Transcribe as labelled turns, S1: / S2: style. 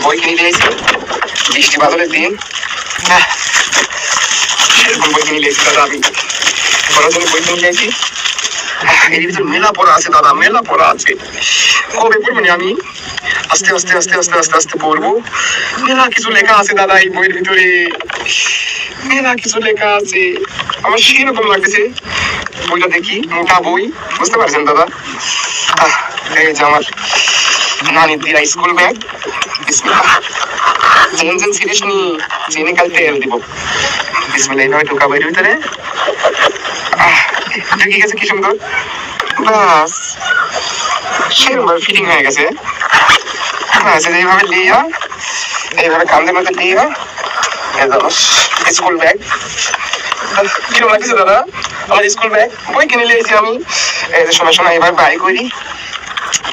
S1: বই কিনে দিয়েছি, বৃষ্টি বাদলের দিন সেরকম বই কিনে দিয়েছি দাদা। আমি পড়ার জন্য বই কিনে দিয়েছি। এর ভিতর মেলা পড়া আছে দাদা, মেলা পড়া আছে। কবে পড়বো না আমি? আস্তে আস্তে আস্তে আস্তে আস্তে আস্তে পড়বো। মেলা কিছু লেখা আছে দাদা এই বইয়ের ভিতরে, মেলা কিছু লেখা আছে। আমার সেরকম লাগতেছে। বইটা দেখি, মোটা বই, বুঝতে পারছেন দাদা? এই যে আমার নানির দিয়া স্কুল ব্যাগ, জেন সিরিজ নি জেনে কাল তেল দিব। বিসমিল্লাহ, এইভাবে ঢোকাবো এর ভিতরে। ঢুকে গেছে কি সুন্দর, বাস সেরকম ভাবে ফিটিং হয়ে গেছে। এইভাবে লিয়া, এইভাবে কান্দের মধ্যে লিয়া স্কুল ব্যাগ। কিরকম লাগছে দাদা আমার স্কুল ব্যাগ? বই কিনে নিয়েছি আমি। এই যে সময় সময় এইভাবে বাই করি,